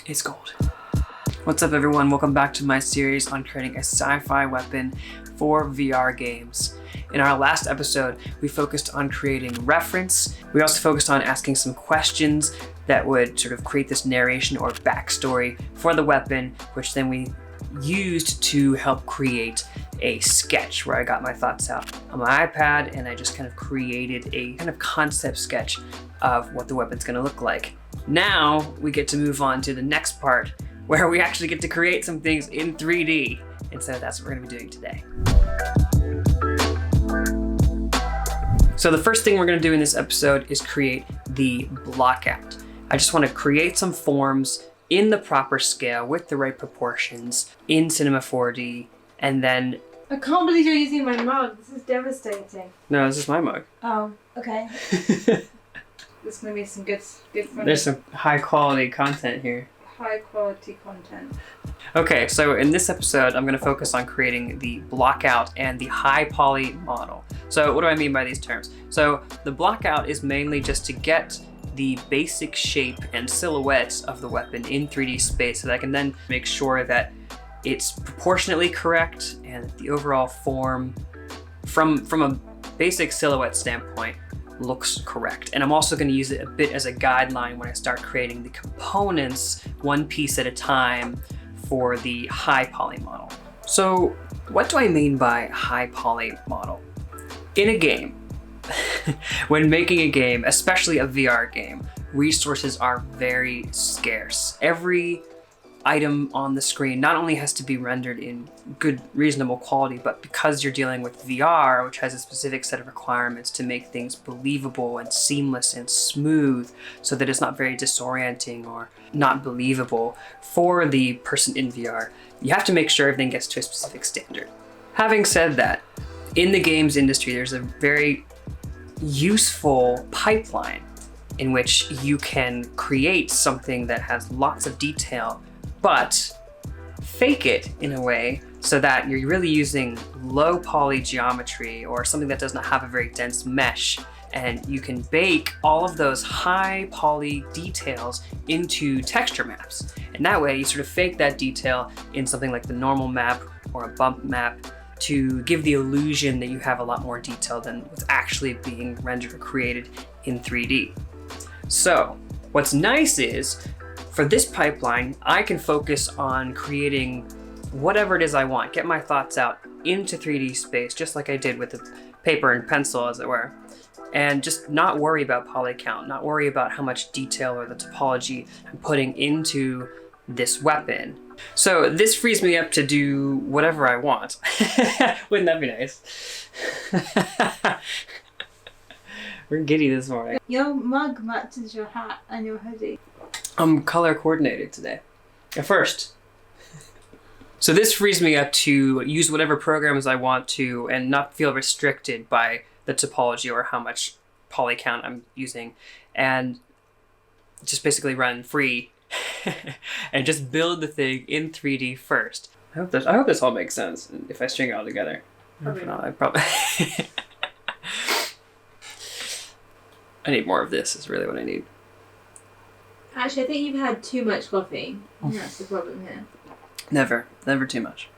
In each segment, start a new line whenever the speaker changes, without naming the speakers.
It's gold. What's up everyone, welcome back to my series on creating a sci-fi weapon for VR games. In our last episode, we focused on creating reference. We also focused on asking some questions that would sort of create this narration or backstory for the weapon, which then we used to help create a sketch where I got my thoughts out on my iPad and I just kind of created a kind of concept sketch of what the weapon's gonna look like. Now we get to move on to the next part where we actually get to create some things in 3D. And so that's what we're gonna be doing today. So the first thing we're gonna do in this episode is create the blockout. I just wanna create some forms in the proper scale with the right proportions in Cinema 4D, and then...
I can't believe you're using my mug. This is devastating.
No, this is my mug.
Oh, okay. There's gonna be some good fun.
There's some high quality content here.
High quality content.
Okay, so in this episode, I'm gonna focus on creating the blockout and the high poly model. So what do I mean by these terms? So the blockout is mainly just to get the basic shape and silhouettes of the weapon in 3D space so that I can then make sure that it's proportionately correct and the overall form from a basic silhouette standpoint looks correct. And I'm also going to use it a bit as a guideline when I start creating the components one piece at a time for the high poly model. So what do I mean by high poly model? In a game, when making a game, especially a VR game, resources are very scarce. Every item on the screen not only has to be rendered in good, reasonable quality, but because you're dealing with VR, which has a specific set of requirements to make things believable and seamless and smooth so that it's not very disorienting or not believable for the person in VR, you have to make sure everything gets to a specific standard. Having said that, in the games industry, there's a very useful pipeline in which you can create something that has lots of detail but fake it in a way so that you're really using low poly geometry or something that does not have a very dense mesh, and you can bake all of those high poly details into texture maps. And that way you sort of fake that detail in something like the normal map or a bump map to give the illusion that you have a lot more detail than what's actually being rendered or created in 3D. So what's nice is, for this pipeline, I can focus on creating whatever it is I want, get my thoughts out into 3D space, just like I did with the paper and pencil, as it were, and just not worry about poly count, not worry about how much detail or the topology I'm putting into this weapon. So this frees me up to do whatever I want. Wouldn't that be nice? We're giddy this morning.
Your mug matches your hat and your hoodie.
I'm color coordinated today. At first. So this frees me up to use whatever programs I want to and not feel restricted by the topology or how much poly count I'm using, and just basically run free and just build the thing in 3D first. I hope this all makes sense if I string it all together.
Probably
not. I probably I need more of this is really what I need.
Actually, I think you've had too much coffee. That's the problem here.
Never too much.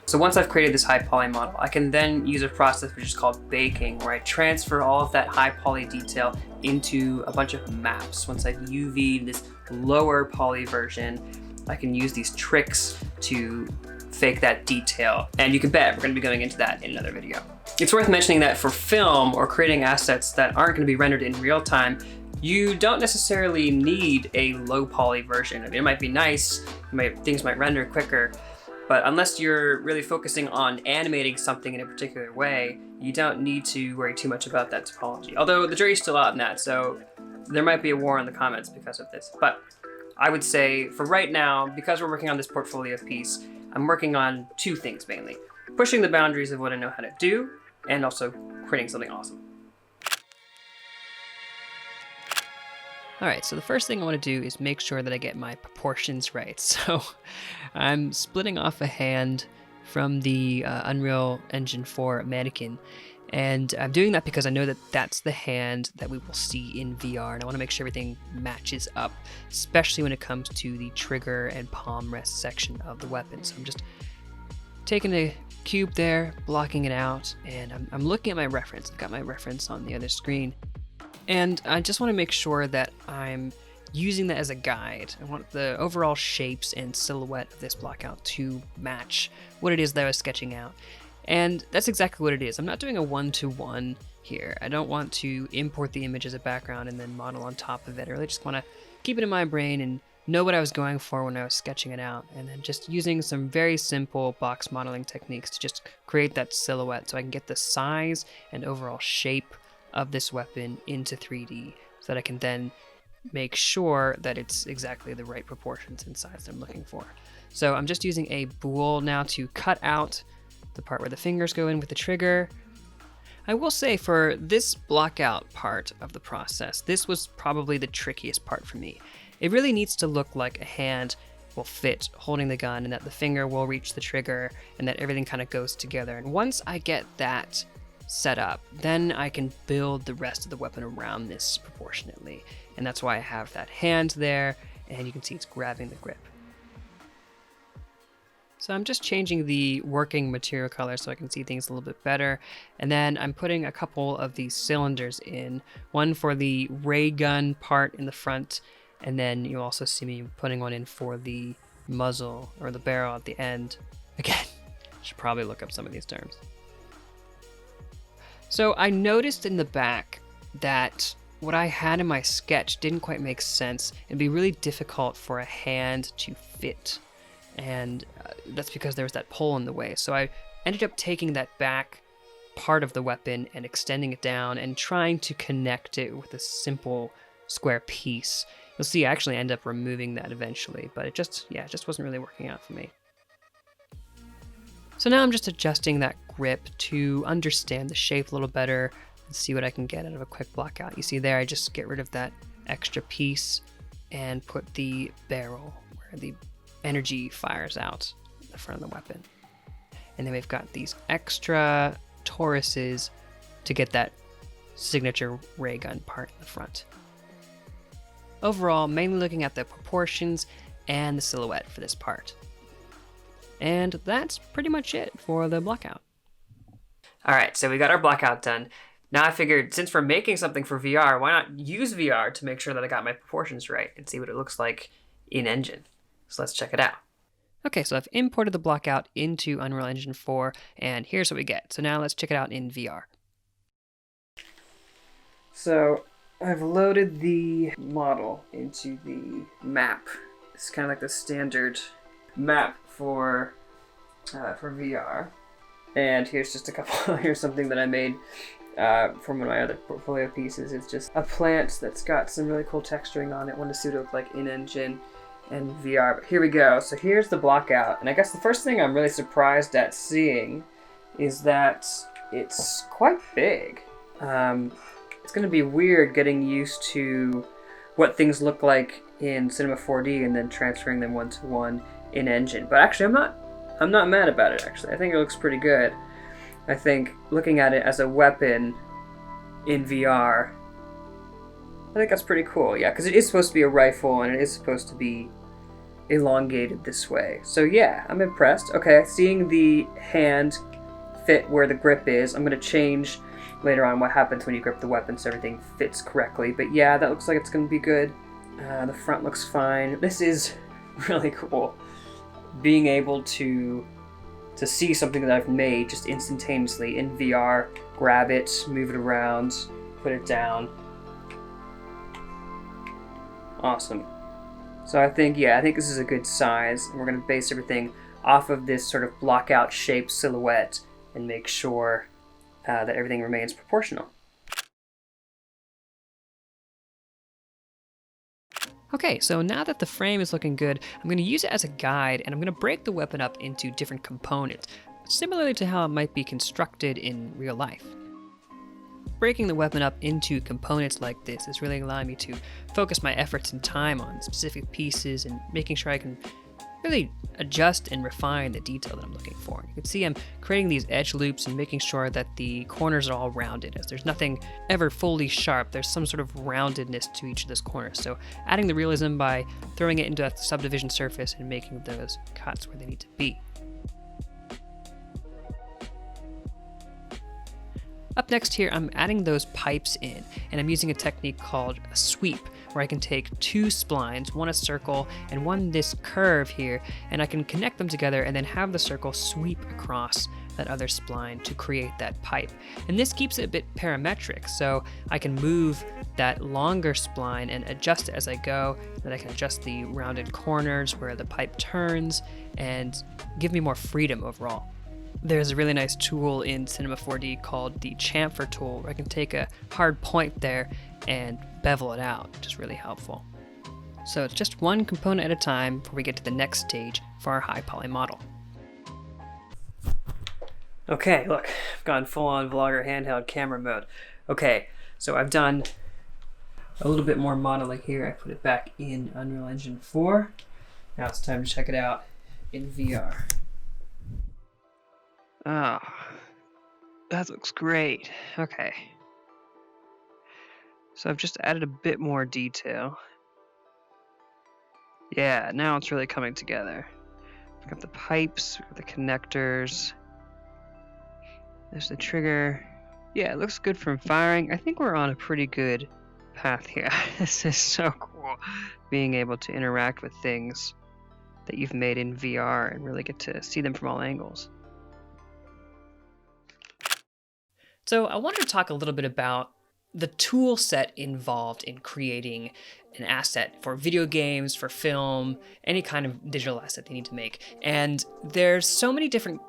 So once I've created this high poly model, I can then use a process which is called baking, where I transfer all of that high poly detail into a bunch of maps. Once I've UV'd this lower poly version, I can use these tricks to fake that detail. And you can bet we're going to be going into that in another video. It's worth mentioning that for film or creating assets that aren't going to be rendered in real time, you don't necessarily need a low poly version. I mean, it might be nice, things might render quicker, but unless you're really focusing on animating something in a particular way, you don't need to worry too much about that topology. Although the jury's still out on that, so there might be a war in the comments because of this. But I would say for right now, because we're working on this portfolio piece, I'm working on two things mainly. Pushing the boundaries of what I know how to do, and also creating something awesome. All right, so the first thing I want to do is make sure that I get my proportions right. So I'm splitting off a hand from the Unreal Engine 4 mannequin, And I'm doing that because I know that that's the hand that we will see in VR, and I want to make sure everything matches up, especially when it comes to the trigger and palm rest section of the weapon. So I'm just taking a cube there, blocking it out, and I'm looking at my reference. I've got my reference on the other screen, and I just want to make sure that I'm using that as a guide. I want the overall shapes and silhouette of this blockout to match what it is that I was sketching out. And that's exactly what it is. I'm not doing a one-to-one here. I don't want to import the image as a background and then model on top of it. I really just want to keep it in my brain and know what I was going for when I was sketching it out. And then just using some very simple box modeling techniques to just create that silhouette so I can get the size and overall shape of this weapon into 3D so that I can then make sure that it's exactly the right proportions and size that I'm looking for. So I'm just using a bool now to cut out the part where the fingers go in with the trigger. I will say for this blockout part of the process, this was probably the trickiest part for me. It really needs to look like a hand will fit holding the gun and that the finger will reach the trigger and that everything kind of goes together. And once I get that set up, then I can build the rest of the weapon around this proportionately. And that's why I have that hand there, and you can see it's grabbing the grip. So I'm just changing the working material color so I can see things a little bit better. And then I'm putting a couple of these cylinders in, one for the ray gun part in the front, and then you'll also see me putting one in for the muzzle or the barrel at the end. Again, should probably look up some of these terms. So I noticed in the back that what I had in my sketch didn't quite make sense. It'd be really difficult for a hand to fit. And that's because there was that pole in the way. So I ended up taking that back part of the weapon and extending it down and trying to connect it with a simple square piece. You'll see I actually end up removing that eventually, but it just wasn't really working out for me. So now I'm just adjusting that grip to understand the shape a little better and see what I can get out of a quick blockout. You see there, I just get rid of that extra piece and put the barrel where the energy fires out the front of the weapon. And then we've got these extra toruses to get that signature ray gun part in the front. Overall, mainly looking at the proportions and the silhouette for this part. And that's pretty much it for the blockout. All right, so we got our blockout done. Now I figured, since we're making something for VR, why not use VR to make sure that I got my proportions right and see what it looks like in Engine. So let's check it out. Okay, so I've imported the blockout into Unreal Engine 4, and here's what we get. So now let's check it out in VR. So I've loaded the model into the map. It's kind of like the standard map for VR. And here's just a couple, here's something that I made from one of my other portfolio pieces. It's just a plant that's got some really cool texturing on it. I wanted to see what it looked like in Engine and VR, but here we go. So here's the blockout, and I guess the first thing I'm really surprised at seeing is that it's quite big. It's going to be weird getting used to what things look like in Cinema 4D and then transferring them one-to-one in Engine. But actually, I'm not mad about it, actually. I think it looks pretty good. I think looking at it as a weapon in VR, I think that's pretty cool. Yeah, because it is supposed to be a rifle and it is supposed to be elongated this way. So yeah, I'm impressed. Okay, seeing the hand fit where the grip is, I'm going to change later on what happens when you grip the weapon so everything fits correctly. But yeah, that looks like it's going to be good. The front looks fine. This is really cool. Being able to see something that I've made just instantaneously in VR, grab it, move it around, put it down. Awesome. So I think this is a good size, and we're going to base everything off of this sort of blockout shape silhouette and make sure that everything remains proportional. Okay, so now that the frame is looking good, I'm going to use it as a guide, and I'm going to break the weapon up into different components, similarly to how it might be constructed in real life. Breaking the weapon up into components like this is really allowing me to focus my efforts and time on specific pieces and making sure I can really adjust and refine the detail that I'm looking for. You can see I'm creating these edge loops and making sure that the corners are all rounded. As there's nothing ever fully sharp, there's some sort of roundedness to each of those corners. So adding the realism by throwing it into a subdivision surface and making those cuts where they need to be. Up next here, I'm adding those pipes in, and I'm using a technique called a sweep, where I can take two splines, one a circle and one this curve here, and I can connect them together and then have the circle sweep across that other spline to create that pipe. And this keeps it a bit parametric, so I can move that longer spline and adjust it as I go, then I can adjust the rounded corners where the pipe turns and give me more freedom overall. There's a really nice tool in Cinema 4D called the chamfer tool, where I can take a hard point there and bevel it out, which is really helpful. So it's just one component at a time before we get to the next stage for our high poly model. Okay, look, I've gone full-on vlogger handheld camera mode. Okay, so I've done a little bit more modeling here. I put it back in Unreal Engine 4. Now it's time to check it out in VR. Oh, that looks great. Okay. So I've just added a bit more detail. Yeah, now it's really coming together. We've got the pipes, we've got the connectors. There's the trigger. Yeah, it looks good from firing. I think we're on a pretty good path here. This is so cool, being able to interact with things that you've made in VR and really get to see them from all angles. So I wanted to talk a little bit about the tool set involved in creating an asset for video games, for film, any kind of digital asset they need to make. And there's so many different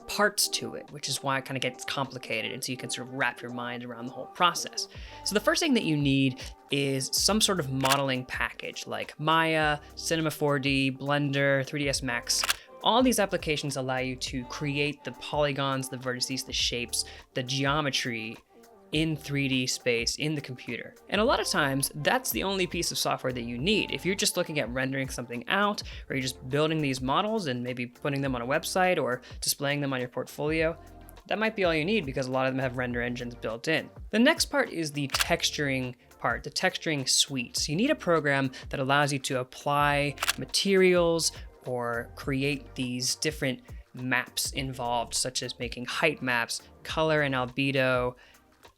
parts to it, which is why it kind of gets complicated, and so you can sort of wrap your mind around the whole process. So the first thing that you need is some sort of modeling package like Maya, Cinema 4D, Blender, 3ds Max. All these applications allow you to create the polygons, the vertices, the shapes, the geometry in 3D space in the computer. And a lot of times, that's the only piece of software that you need. If you're just looking at rendering something out, or you're just building these models and maybe putting them on a website or displaying them on your portfolio, that might be all you need because a lot of them have render engines built in. The next part is the texturing part, the texturing suite. So you need a program that allows you to apply materials or create these different maps involved, such as making height maps, color and albedo,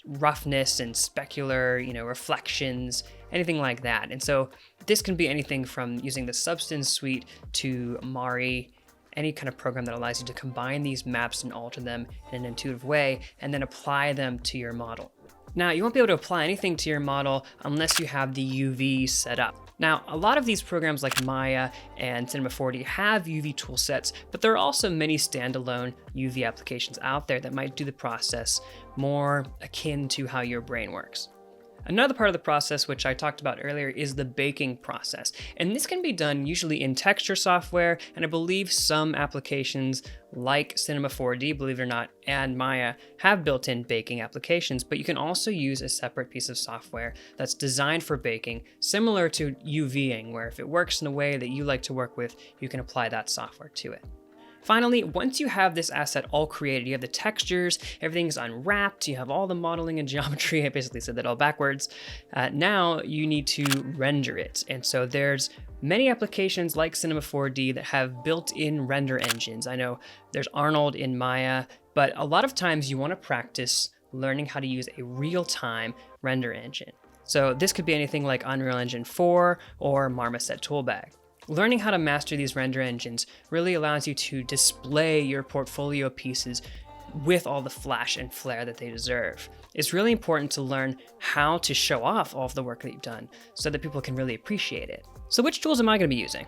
roughness and specular, reflections, anything like that. And so this can be anything from using the Substance suite to Mari, any kind of program that allows you to combine these maps and alter them in an intuitive way and then apply them to your model. Now, you won't be able to apply anything to your model unless you have the UV set up. Now, a lot of these programs like Maya and Cinema 4D have UV tool sets, but there are also many standalone UV applications out there that might do the process more akin to how your brain works. Another part of the process, which I talked about earlier, is the baking process. And this can be done usually in texture software, and I believe some applications like Cinema 4D, believe it or not, and Maya have built-in baking applications, but you can also use a separate piece of software that's designed for baking, similar to UVing, where if it works in a way that you like to work with, you can apply that software to it. Finally, once you have this asset all created, you have the textures, everything's unwrapped, you have all the modeling and geometry, I basically said that all backwards, now you need to render it. And so there's many applications like Cinema 4D that have built-in render engines. I know there's Arnold in Maya, but a lot of times you want to practice learning how to use a real-time render engine. So this could be anything like Unreal Engine 4 or Marmoset Toolbag. Learning how to master these render engines really allows you to display your portfolio pieces with all the flash and flare that they deserve. It's really important to learn how to show off all of the work that you've done so that people can really appreciate it. So which tools am I going to be using?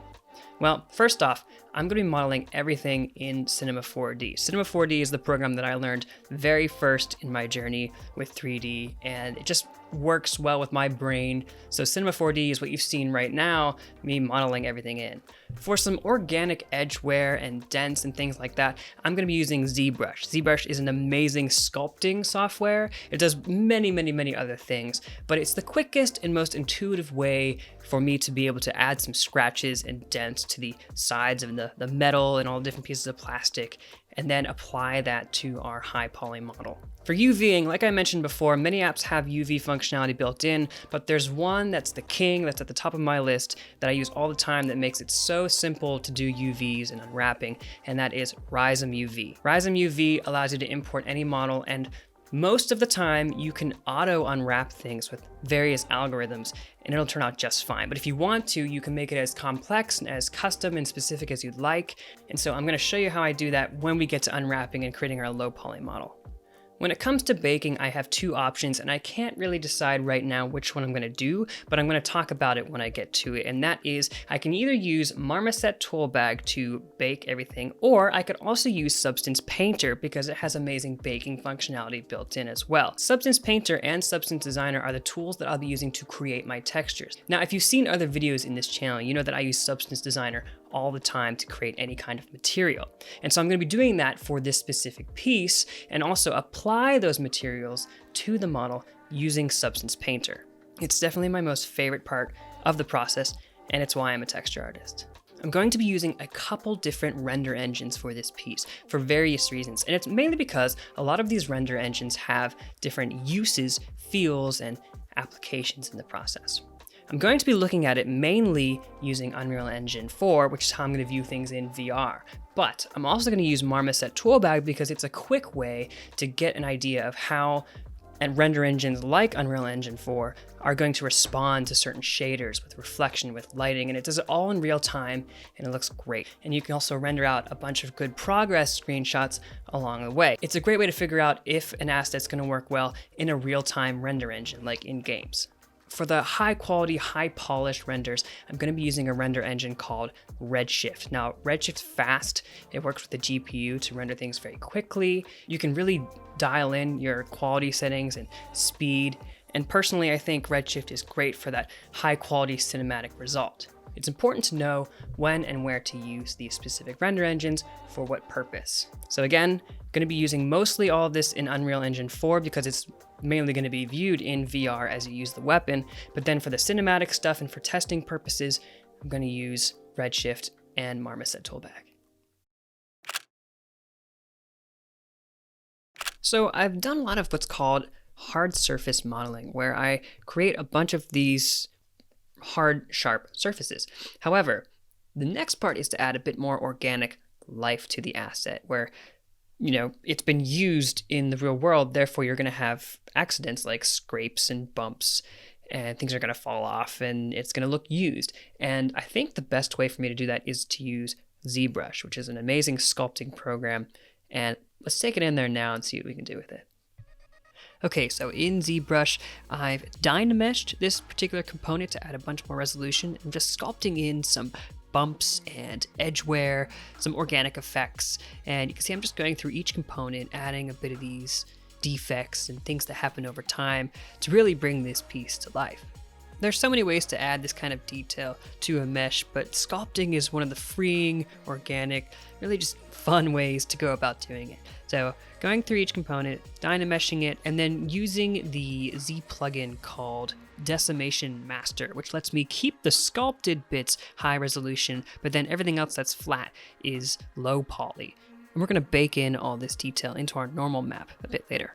Well, first off, I'm going to be modeling everything in Cinema 4D. Cinema 4D is the program that I learned very first in my journey with 3D, and it just works well with my brain. So Cinema 4D is what you've seen right now, me modeling everything in. For some organic edge wear and dents and things like that, I'm going to be using ZBrush. ZBrush is an amazing sculpting software. It does many other things, but it's the quickest and most intuitive way for me to be able to add some scratches and dents to the sides of the metal and all the different pieces of plastic, and then apply that to our high poly model. For UVing, like I mentioned before, many apps have UV functionality built in, but there's one that's the king, that's at the top of my list, that I use all the time that makes it so simple to do UVs and unwrapping, and that is Rhizome UV. Rhizome UV allows you to import any model, and most of the time you can auto unwrap things with various algorithms and it'll turn out just fine. But if you want to, you can make it as complex and as custom and specific as you'd like. And so I'm going to show you how I do that when we get to unwrapping and creating our low poly model. When it comes to baking, I have two options, and I can't really decide right now which one I'm going to do, but I'm going to talk about it when I get to it, and that is I can either use Marmoset Tool Bag to bake everything, or I could also use Substance Painter because it has amazing baking functionality built in as well. Substance Painter and Substance Designer are the tools that I'll be using to create my textures. Now, if you've seen other videos in this channel, you know that I use Substance Designer all the time to create any kind of material. And so I'm going to be doing that for this specific piece and also apply those materials to the model using Substance Painter. It's definitely my most favorite part of the process, and it's why I'm a texture artist. I'm going to be using a couple different render engines for this piece for various reasons, and it's mainly because a lot of these render engines have different uses, feels, and applications in the process. I'm going to be looking at it mainly using Unreal Engine 4, which is how I'm going to view things in VR. But I'm also going to use Marmoset Tool Bag because it's a quick way to get an idea of how and render engines like Unreal Engine 4 are going to respond to certain shaders with reflection, with lighting, and it does it all in real time, and it looks great. And you can also render out a bunch of good progress screenshots along the way. It's a great way to figure out if an asset's going to work well in a real-time render engine, like in games. For the high quality, high polished renders, I'm going to be using a render engine called Redshift. Now, Redshifts fast. It works with the GPU to render things very quickly. You can really dial in your quality settings and speed. And personally, I think Redshift is great for that high quality cinematic result. It's important to know when and where to use these specific render engines for what purpose. So again, I'm going to be using mostly all of this in Unreal Engine 4 because it's mainly going to be viewed in VR as you use the weapon. But then for the cinematic stuff and for testing purposes, I'm going to use Redshift and Marmoset Tool Bag. So I've done a lot of what's called hard surface modeling, where I create a bunch of these hard, sharp surfaces. However, the next part is to add a bit more organic life to the asset, where it's been used in the real world, therefore you're going to have accidents like scrapes and bumps, and things are going to fall off, and it's going to look used. And I think the best way for me to do that is to use ZBrush, which is an amazing sculpting program. And let's take it in there now and see what we can do with it. Okay, so in ZBrush, I've dynameshed this particular component to add a bunch more resolution. I'm just sculpting in some bumps and edge wear, some organic effects, and you can see I'm just going through each component, adding a bit of these defects and things that happen over time to really bring this piece to life. There's so many ways to add this kind of detail to a mesh, but sculpting is one of the freeing, organic, really just fun ways to go about doing it. So going through each component, dynameshing it, and then using the Z plugin called Decimation Master, which lets me keep the sculpted bits high resolution, but then everything else that's flat is low poly. And we're going to bake in all this detail into our normal map a bit later.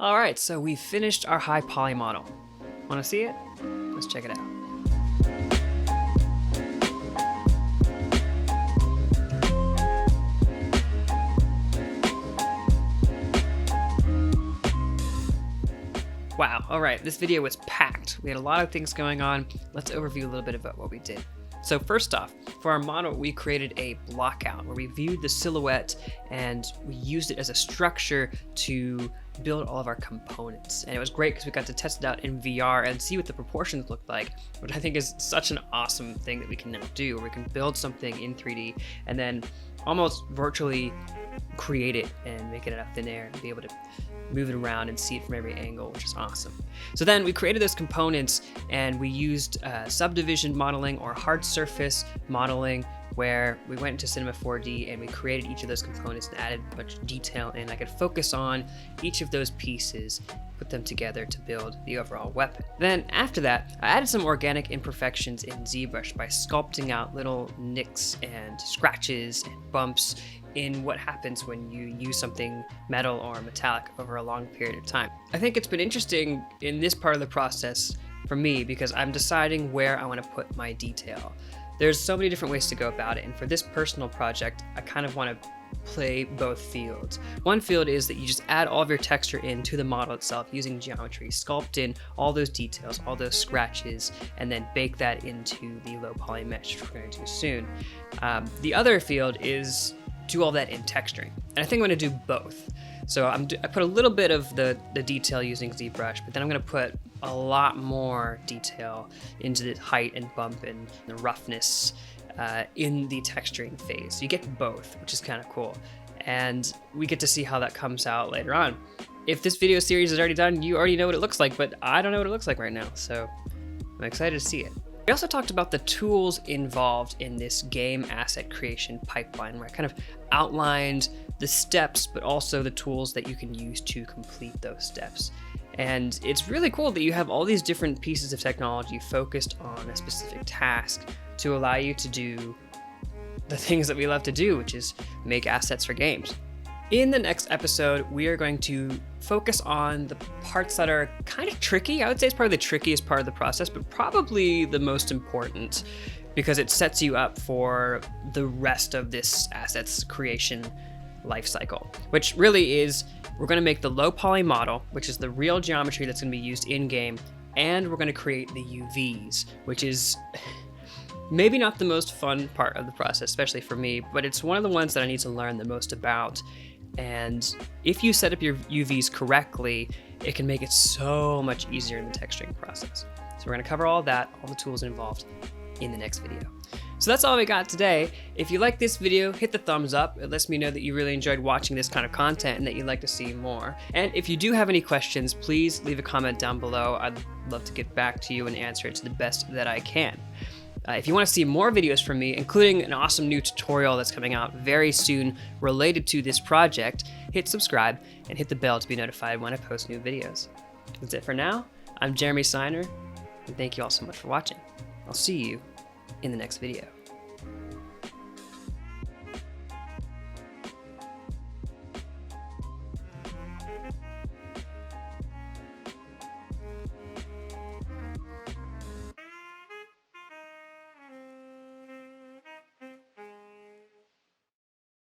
All right, so we've finished our high poly model. Want to see it? Let's check it out. Wow, all right, this video was packed. We had a lot of things going on. Let's overview a little bit about what we did. So first off, for our model, we created a block out where we viewed the silhouette and we used it as a structure to build all of our components. And it was great because we got to test it out in VR and see what the proportions looked like, which I think is such an awesome thing that we can now do, where we can build something in 3D and then almost virtually create it and make it out of thin air and be able to move it around and see it from every angle, which is awesome. So then we created those components and we used subdivision modeling or hard surface modeling, where we went into Cinema 4D and we created each of those components and added a bunch of detail, and I could focus on each of those pieces, put them together to build the overall weapon. Then after that, I added some organic imperfections in ZBrush by sculpting out little nicks and scratches and bumps in what happens when you use something metal or metallic over a long period of time. I think it's been interesting in this part of the process for me because I'm deciding where I want to put my detail. There's so many different ways to go about it, and for this personal project, I kind of want to play both fields. One field is that you just add all of your texture into the model itself using geometry, sculpt in all those details, all those scratches, and then bake that into the low poly mesh, which we're going to do soon. The other field is do all that in texturing, and I think I'm going to do both. So I put a little bit of the detail using ZBrush, but then I'm going to put a lot more detail into the height and bump and the roughness in the texturing phase. So you get both, which is kind of cool. And we get to see how that comes out later on. If this video series is already done, you already know what it looks like, but I don't know what it looks like right now. So I'm excited to see it. We also talked about the tools involved in this game asset creation pipeline, where I kind of outlined the steps, but also the tools that you can use to complete those steps. And it's really cool that you have all these different pieces of technology focused on a specific task to allow you to do the things that we love to do, which is make assets for games. In the next episode, we are going to focus on the parts that are kind of tricky. I would say it's probably the trickiest part of the process, but probably the most important because it sets you up for the rest of this assets creation life cycle, which really is we're going to make the low poly model, which is the real geometry that's going to be used in game, and we're going to create the UVs, which is maybe not the most fun part of the process, especially for me, but it's one of the ones that I need to learn the most about. And if you set up your UVs correctly, it can make it so much easier in the texturing process. So we're going to cover all that, all the tools involved in the next video. So that's all we got today. If you like this video, hit the thumbs up. It lets me know that you really enjoyed watching this kind of content and that you'd like to see more. And if you do have any questions, please leave a comment down below. I'd love to get back to you and answer it to the best that I can. If you want to see more videos from me, including an awesome new tutorial that's coming out very soon related to this project, hit subscribe and hit the bell to be notified when I post new videos. That's it for now. I'm Jeremy Seiner, and thank you all so much for watching. I'll see you in the next video.